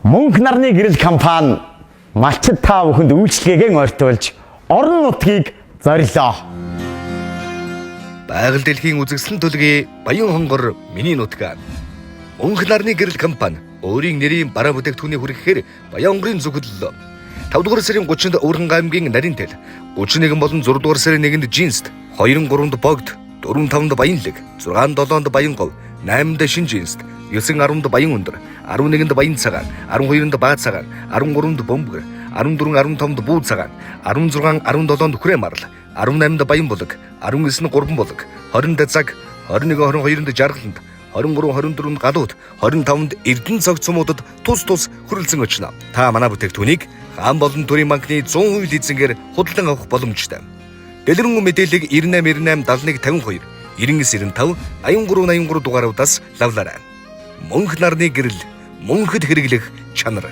Мөнх нарны гэрэл компани малчид та бүхэнд үйлчлэгээ ойртуулж орон нутгийг зорилоо. Байгаль дэлхийн үзэсгэлэн төлгий Баян хонгор миний нутгаар. Мөнх нарны гэрэл компани өөрийн нэрийн бараа бүтээгдэхүүний хүргэхээр Баян хонгорын зөвхөллөө. 5 дугаар сарын 30-нд Өвөрхөн аймгийн Наринтэл, 31 болон 6 дугаар сарын 1-нд Жинст, 2-3-нд Богд, 4-5-нд Баянлаг, 6-7-нд Баянгов, 8-нд Шинжинст, 9-10-д Баян өндөр, 11-нд Баян цагаан, 12-нд Баа цагаан, 13-нд Бөмбөр, 14-15-д Бүү цагаан, 16-17-нд Хүрээ марл, 18-нд Баян булаг, 19-нд Гурван булаг, 20-нд Цаг, 21-22-нд Жаргаланд, 23-24-нд Галууд, 25-нд Эрдэнэ цогц цумуудад тус хүрэлцэн очно. Та манай бүтээгдэхүүнийг хаан болон төрийн банкны 100% лизингээр худалдан авах боломжтой. Дэлгэрэнгүй мэдээллийг 9898 7152 9995 8383 дугааруудаас лавлаарай. Мөнх нарны гэрэл, мөнхөд хэрэглэх чанар.